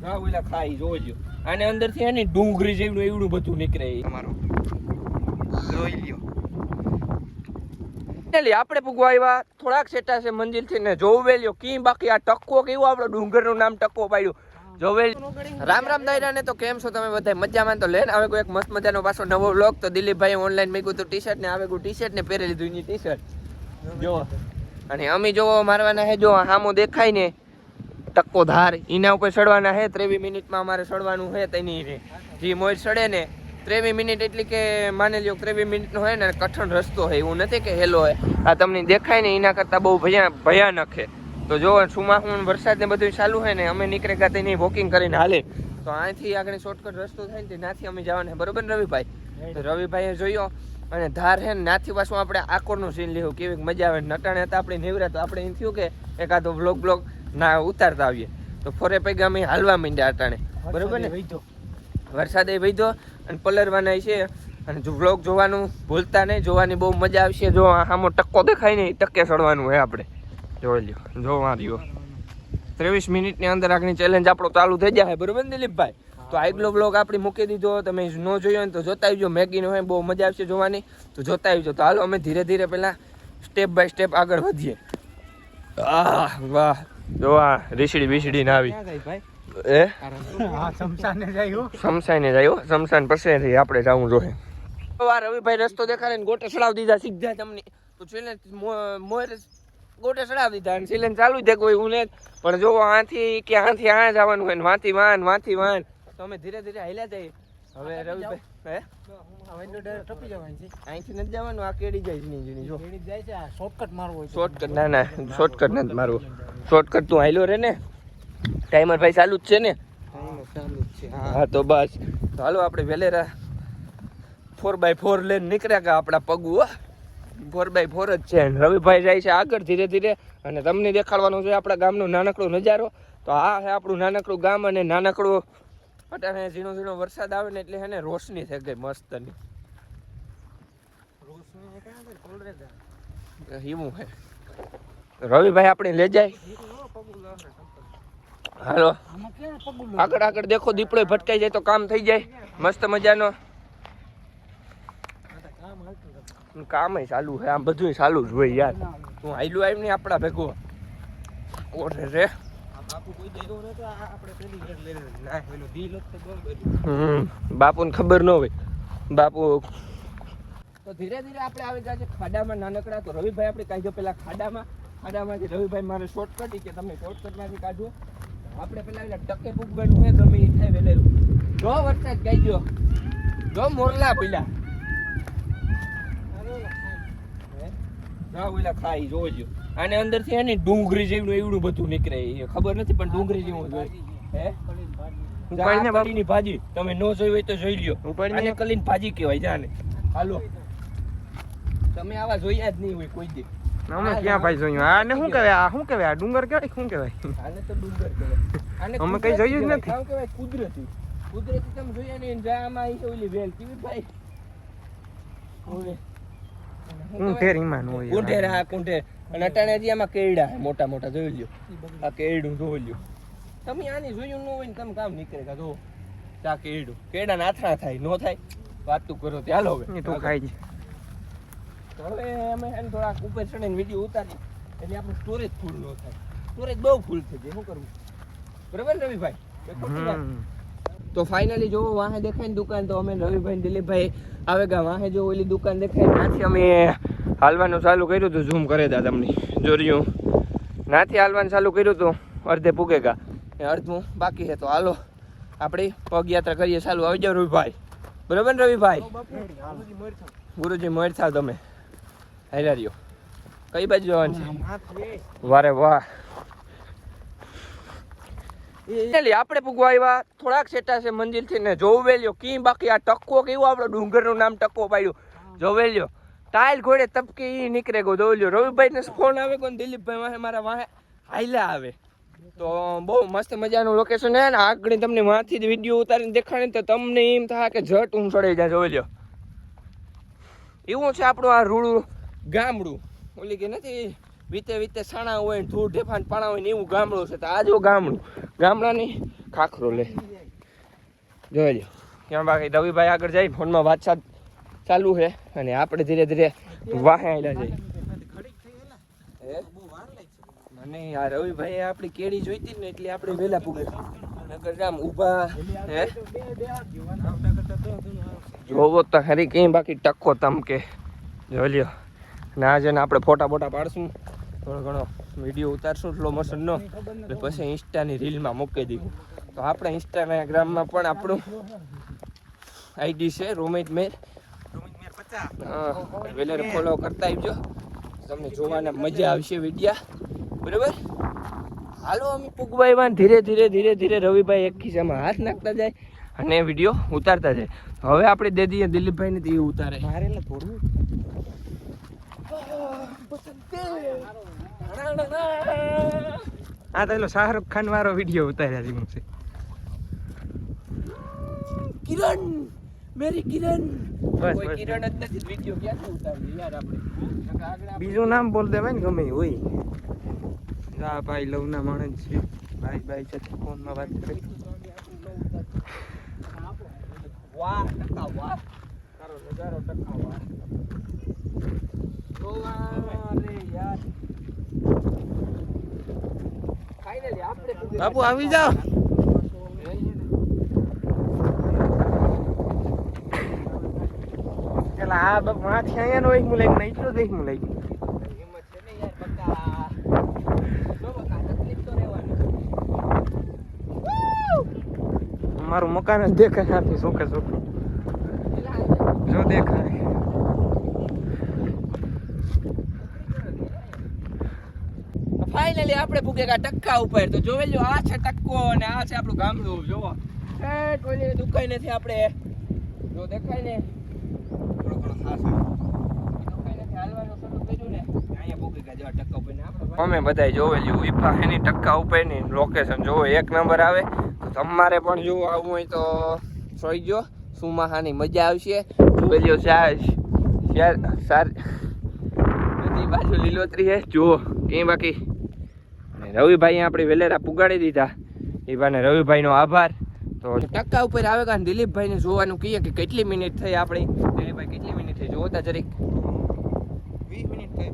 હા ઓલા ખાઈ જોજો આને અંદર થી એની ડુંગળી જેવું એવડું બધું નીકળે તમારો જોઈ લ્યો એટલે આપણે પૂગવા આવ્યા થોડાક સેટા છે મંજિલ થી ને જોવેલ્યો કી બાકી આ ટક્કો કેવો આપણો ડુંગર નું નામ ટક્કો પાડ્યું જોવેલ રામ રામ દાયરા ને તો કેમ છો તમે બધા મજામાં તો લેન આવે કોઈ એક મસ્ત મજાનો પાછો નવો વ્લોગ તો દિલીપભાઈ ઓનલાઈન મેં કીધું ટી-શર્ટ ને આવે કોઈ ટી-શર્ટ ને પહેરી લીધું એની ટી-શર્ટ જો અને અમે જો મારવાના હે જો હામો દેખાય ને ટક્કો ધાર એના ઉપર ચડવાના હે 23 મિનિટમાં અમારે ચડવાનું હે તેની જે મોર ચડે ને 23 મિનિટ એટલે કે માની લ્યો 23 મિનિટનો હોય ને કઠણ રસ્તો હોય એવું નથી કે હેલો હોય આ તમને દેખાય ને એના કરતાં બહુ ભયાનક છે તો જો સુમાહુન વરસાદ ને બધું ચાલુ હોય ને અમે નીકળે ગયા તેની વોકિંગ કરીને હાલે તો અહીંથી આગળ શોર્ટકટ રસ્તો થાય ને ત્યાંથી અમે જવાના બરોબર ને રવિભાઈ તો રવિભાઈએ જોયો અને ધાર છે ને નાથી પાછું આપણે આકોરનું સીન લેવું કેવી મજા આવે નટાણે હતા આપણે નેવરા તો આપણે એમ થયું કે એકાદો બ્લોગ ના ઉતારતા આવીએ તો ફોરે પૈગા અમે હાલવા માંડ્યા અટાણે બરોબર ને વરસાદ એ વહીધો અને પલરવાના છે અને જો બ્લોગ જોવાનું ભૂલતા નહીં જોવાની બહુ મજા આવશે જો આમો ટક્કો દેખાય ને ટક્કે ચડવાનું હોય આપણે જોઈ લ્યો જોવા રહ્યો 23 મિનિટની અંદર આગળની ચેલેન્જ આપણો ચાલુ થઈ જાય બરોબર ને દિલીપભાઈ તો આગલો બ્લોગ આપણે મૂકી દીધો તમે ન જોયો ને તો જોતા આવજો મેગીનો હોય બહુ મજા આવશે જોવાની તો જોતા આવજો તો હાલો અમે ધીરે ધીરે પહેલાં સ્ટેપ બાય સ્ટેપ આગળ વધીએ વાહ જો આ રીસડી બીસડી ના આવી શમશાને જાય શમશાન પછી આપણે જવું જોઈએ રવિભાઈ રસ્તો દેખાડે ને ગોટે ચડાવી દીધા સીધા તમને તો ચેલેન્જ મોર ગોટે ચડાવી દીધા અને ચેલેન્જ ચાલુ જ કોઈ હું પણ જો આથી કે આથી આ જવાનું હોય ને વાંથી વાન તો અમે ધીરે ધીરે હાલ્યા જઈએ હવે રવિભાઈ અહીંથી નથી જવાનું આ કેડી જાય છે જો શોર્ટકટ મારવો શોર્ટકટ ના શોર્ટકટ નથી મારવો શોર્ટકટ તું હાલ્યો રે ને ટાઈમર ભાઈ ચાલુ જ છે ને હા તો બસ તો હાલો આપણે વેલેરા 4x4 લઈને નીકળ્યા કે આપણા પગું 4x4 જ છે રવિભાઈ જાય છે આગળ ધીરે ધીરે અને તમને દેખાડવાનું છે આપણા ગામનો નાનકડો નજારો તો આ છે આપણું નાનકડું ગામ અને નાનકડું અટાણે ઝીણો ઝીણો વરસાદ આવે ને એટલે એને રોશની થઈ ગઈ મસ્તની એવું હે રવિભાઈ આપણે લઈ જાય હાલો આગળ આગળ દેખો દીપડો ભટકાઈ જાય તો કામ થઈ જાય મસ્ત મજાનો કામ ચાલુ છે આમ બધું ચાલુ જ હોય યાર તું આયલું આવી ને આપણા ભેગો ઓરે રે બાપુને ખબર ન હોય બાપુ તો ધીરે ધીરે આપણે આવી ગયા છે ખાડામાં નાનકડા તો રવિભાઈ આપણે કાઢ્યો પેલા ખાડામાંથી રવિભાઈ મારે શોર્ટકટ કે તમે શોર્ટકટમાંથી કાઢો આપણે પેલા ટકે પૂગવાનું હોય ગમે એ થાય વેલેરું જો વરસાદ કાઢ્યો જો મોરલા પેલા ના ઓલા ખાઈ જોજો આને અંદર થી એની ડુંગળી જેવું એવડું બધું નીકળે ખબર નથી પણ ડુંગળી જેવું જોઈએ હે ઉપાડીને બાપીની ભાજી તમે નો જોઈ હોય તો જોઈ લ્યો ઉપાડીને કલીની ભાજી કહેવાય જાને હાલો તમે આવા જોયા જ નહીં હોય કોઈ દી અમે ક્યાં ભાઈ જોયું આને શું કહેવાય આ શું કહેવાય આ ડુંગર કહેવાય શું કહેવાય આને તો ડુંગર કહેવાય આને અમે કઈ જોયું જ નથી શું કહેવાય કુદરતી તમે જોયા ને જામાં આવી છે ઓલી વેલ કેવી ભાઈ ઓલે કુંઠેર ઈમાન હોય કુંઠેર હા કુંઠેર અને અટાણે હજી આમાં કેરડા મોટા મોટા જોઈ લ્યો આ કેરડું જોઈ લ્યો તમે આની જોયું ન હોય ને તમે કામ નીકળે કા જો આ કેરડું કેરડા નાથા થાય નો થાય વાતું કરો તે હાલો હવે તું ખાઈ જી તો હવે અમે એને થોડા ઉપર ચડીને વિડીયો ઉતારી એટલે આપણું સ્ટોરેજ ફૂલ ન થાય સ્ટોરેજ બહુ ફૂલ થઈ જાય શું કરવું બરાબર ને રવિભાઈ તો ફાઇનલી જો વાહે દેખાય ને દુકાન તો અમે રવિભાઈ દિલીપભાઈ આવે ગયા વાહે જો ઓલી દુકાન દેખાય નાથી અમે હાલવાનું ચાલુ કર્યું હતું ઝૂમ કરે દા તમને જોર્યું નાથી હાલવાનું ચાલુ કર્યું હતું અડધે પૂગેગા એ અડધું બાકી છે તો હાલો આપણે પગયાત્રા કરીએ ચાલુ આવી જાવ રવિભાઈ બરાબર ને રવિભાઈ ગુરુજી મોર થાવ તમે હાલ્યા રહ્યો કઈ બાજુ જવાનું છે વારે વાહ આપણે પૂગવા આવ્યા થોડાક સેટા છે મંજિલ થી ને જોવેલ્યો કી બાકી આ ટક્કો કેવો આપણો ડુંગર નું નામ ટક્કો પાડ્યું જોવેલ્યો ટાઈલ ઘોડે તપકે ઈ નીકળે ગયો જોવેલ્યો રવિભાઈ ને ફોન આવે કોણ દિલીપભાઈ વાહે મારા વાહે હાઈલા આવે તો બહુ મસ્ત મજાનું લોકેશન હે ને આગળ તમને વાંથી જ વિડીયો ઉતારીને દેખાડે તો તમને એમ થાય કે ઝટ ઊંઘ ચડી જાય જોવેલ્યો એવું છે આપણું આ રૂડું ગામડું ઓલી કે નથી વીતે સાણા હોય ને ધૂળ ઢેફાન પાણા હોય ને એવું ગામડું છે. તો આ જો ગામડું, ગામડાની ખાખરો લે જોઈ લો. ક્યાં બાકી રવિભાઈ આગળ જાય, ફોનમાં વાત ચાલુ છે અને આપણે ધીરે ધીરે વાહે આવેલા જઈએ. મને આ રવિભાઈ આપણી કેડી જોઈતી ને એટલે આપણે વહેલા પૂગે નગર આમ ઊભા હે જોવો તો ખરી કઈ બાકી ટક્કો તમકે જોઈ લ્યો. અને આજે ને આપણે ફોટા બોટા પાડશું, થોડો ઘણો વિડીયો ઉતારશું સ્લો મોશનનો, એટલે પછી ઇન્સ્ટાની રીલમાં મૂકી દઈશું. તો આપણે ઇન્સ્ટાગ્રામમાં પણ આપણું આઈડી છે રોમિત મેર 50. વેલેર ફોલો કરતા આવજો, તમને જોવાને મજા આવશે વિડીયા. બરાબર, હાલો અમે પુગભાઈ ધીરે ધીરે રવિભાઈ એક ખિસ્સામાં હાથ નાખતા જાય અને વિડીયો ઉતારતા જાય. હવે આપણે દે દઈએ દિલીપભાઈને, તે ઉતારે. આ તો એલો શાહરુખ ખાન વાળો વિડીયો ઉતાર્યા છે. કિરણ, મેરી કિરણ. કોઈ કિરણ જ નથી, વિડીયો ક્યાંથી ઉતારીએ યાર આપણે. બીજું નામ બોલ દેવાય ને ગમે હોય. આ ભાઈ લવના માણસ છે, ભાઈ સાથે ફોનમાં વાત કરી. વાહ ટકા વાહ, તારો નજારો ટકા વાહ. રે યાર ફાઇનલી આપણે બાપુ આવી જાઓ. પેલા આ બાપ માથી અહીંયા નો એક મુલાઈ નહીં તો દેખ મુલાઈ હિંમત છે ને યાર બકા. જો બકા તકલીફ તો રહેવાની. મારું મકાન જ દેખાય આથી સોખે સોખું જો દેખાય. ફાઇનલી આપણે ભૂગેગા ટક્કા ઉપર. તો જોવે લો, આ છે ટક્કો અને આ છે આપણું ગામડું. જોવો કોઈ દુખાય નથી, આપણે જો દેખાય ને થોડો ઘણો ખાસ દુખાય નથી, હાલવાનું શરૂ કર્યું ને અહીંયા ભૂગેગા જેવા ટક્કા ઉપર ને આપણે અમે બધા જોવે લ્યું ઈપા એની ટક્કા ઉપર ની લોકેશન જોવો એક નંબર આવે. તો તમારે પણ જો આવું હોય તો સોઈ ગયો, સુમાહાની મજા આવશે. જોઈ લ્યો બધી બાજુ લીલોતરી છે જુઓ કઈ બાકી. રવિભાઈ આપણી વેલેરા પુગાડી દીધા, એ બાને રવિભાઈનો આભાર. તો ટક્કા ઉપર આવે કારણ દિલીપભાઈને જોવાનું કહીએ કે કેટલી મિનિટ થઈ આપણી. દિલીપભાઈ કેટલી મિનિટ થઈ જોતા જરીક.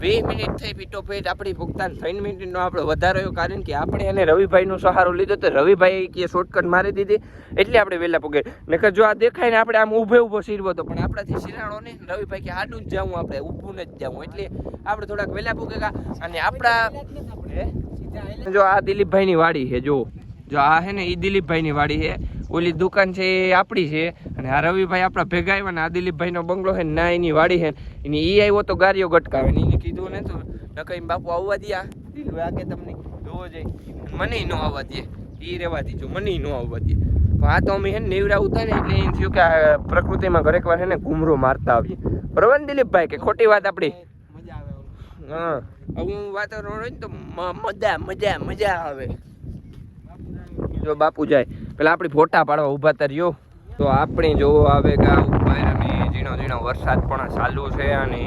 20 મિનિટ થઈ પીટો પેટ આપણી ભુગતાન 3 મિનિટનો આપણો વધારો આવ્યો, કારણ કે આપણે એને રવિભાઈનો સહારો લીધો તો રવિભાઈ કે શોર્ટકટ મારી દીધી એટલે આપણે વહેલા પગે. નકર જો આ દેખાય ને આપણે આમ ઊભો સીરવો તો પણ આપણાથી શિરાણો નહીં. રવિભાઈ કે આડું જ જાવું, આપણે ઊભું જ જાવું, એટલે આપણે થોડાક વહેલા પગેગા. અને આપણા જો આ દિલીપભાઈની વાડી છે, જો આ છે ને એ દિલીપભાઈની વાડી છે. ઓલી દુકાન છે એ આપણી છે અને આ રવિભાઈ આપણા ભેગા આવ્યા ને આ દિલીપભાઈનો બંગલો છે ના એની વાડી છે. એની ઈ આવ્યો તો ગાડીઓ ગટકાવે ને એને કીધું ને તો નકઈ બાપુ આવવા દે દિલભાઈ આગે તમને જોવો જઈ મને ન આવવા દે, એ રહેવા દીજો, મને ન આવવા દે. આ તો અમે હે ને નેવરા ઉતા ને એટલે એમ થયું કે આ પ્રકૃતિમાં ઘરેક વાર છે ને ઘૂમરો મારતા આવીએ. બરોબર ને દિલીપભાઈ, કે ખોટી વાત આપણી? હા, હું વાતાવરણ હોય ને તો મજા આવે. જો બાપુ જાય પેલા આપણી ફોટા પાડવા ઊભા તર્યો તો આપણે જોવો આવે કે ઉપર અને ઝીણો વરસાદ પણ ચાલુ છે અને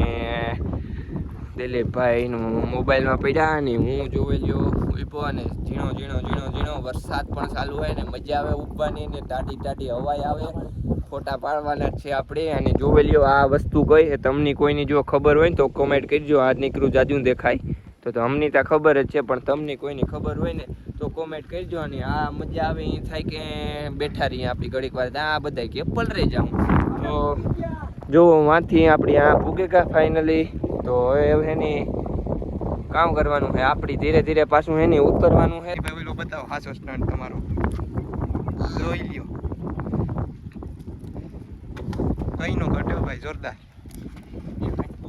દિલીપભાઈનું મોબાઈલમાં પડ્યા અને હું જોવે લ્યો ઉભો અને ઝીણો વરસાદ પણ ચાલુ હોય ને મજા આવે ઉભવાની ને ટાઢી હવાઈ આવે. ફોટા પાડવાના જ છે આપણે. અને જોવે લ્યો આ વસ્તુ કઈ છે તમને કોઈની જો ખબર હોય ને તો કોમેન્ટ કરજો. આજ નીકળું જાજુ દેખાય તો અમને ત્યાં ખબર જ છે, પણ તમને કોઈની ખબર હોય ને તો કોમેન્ટ કરજો. અને આ મજા આવે એ થાય કે બેઠા રહીએ આપણી ઘડીક વાર, આ બધા કે પલરે જાઉં. તો જો વાંથી આપણી આ ભૂગેગા ફાઇનલી. તો હવે એની કામ કરવાનું છે આપણી ધીરે પાછું એની ઉતરવાનું છે. પેલો બતાવો હાસો સ્ટન્ટ તમારો જોઈ લ્યો. કઈ નો ઘટ્યો ભાઈ, જોરદાર.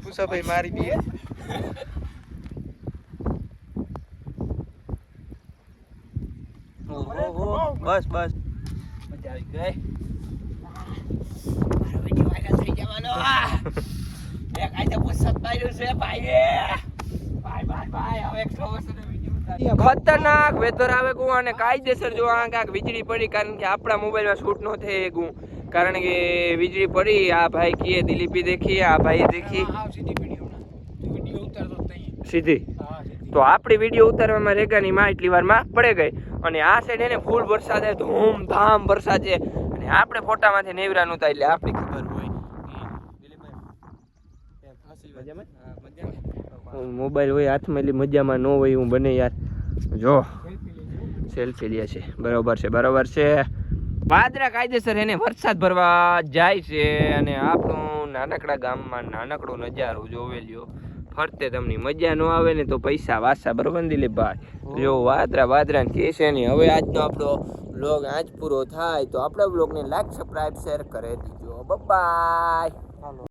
પુષાભાઈ મારી દે. બસ મજા આવી ગઈ. મારો વિડિયો વાયરલ થઈ જવાનો. એક આઈતે પુષપ માર્યું છે ભાઈ. ભાઈ હવે એક વર્ષનો વિડિયો ઉતાર. ખતરનાક વેધર આવે ગુ અને કાયદેસર જો આ કાક વીજળી પડી, કારણ કે આપણા મોબાઈલમાં શૂટ ન થાય ગુ, કારણ કે વીજળી પડી. આ ભાઈ કીએ દિલીપી દેખી, આ ભાઈ દેખી સીધી તો આપણી વિડીયો ઉતારવામાં રેગાની માં એટલી વારમાં પડે ગઈ અને આ સાઈડ એને ફૂલ વરસાદ છે, ધૂમધામ વરસાદ છે અને આપણે ફોટામાંથી નેવરા નહોતા એટલે આપણી ખબર હોય. મોબાઈલ હોય હાથમાં એટલે મજામાં ન હોય હું બને યાર. જો સેલ્ફી લે છે, બરોબર છે બરોબર છે. વાદરા કાયદેસર એને વરસાદ ભરવા જાય છે અને આપણું નાનકડા ગામમાં નાનકડો નજારો જોવે લ્યો. ફરતે તમને મજા ન આવે ને તો પૈસા વાસા, બરોબર ને દિલીપભાઈ? જો વાદરા કે છે ને. હવે આજનો આપણો વ્લોગ આજ પૂરો થાય તો આપણા વ્લોગને લાઈક સબસ્ક્રાઇબ શેર કરી દીજો. બાય.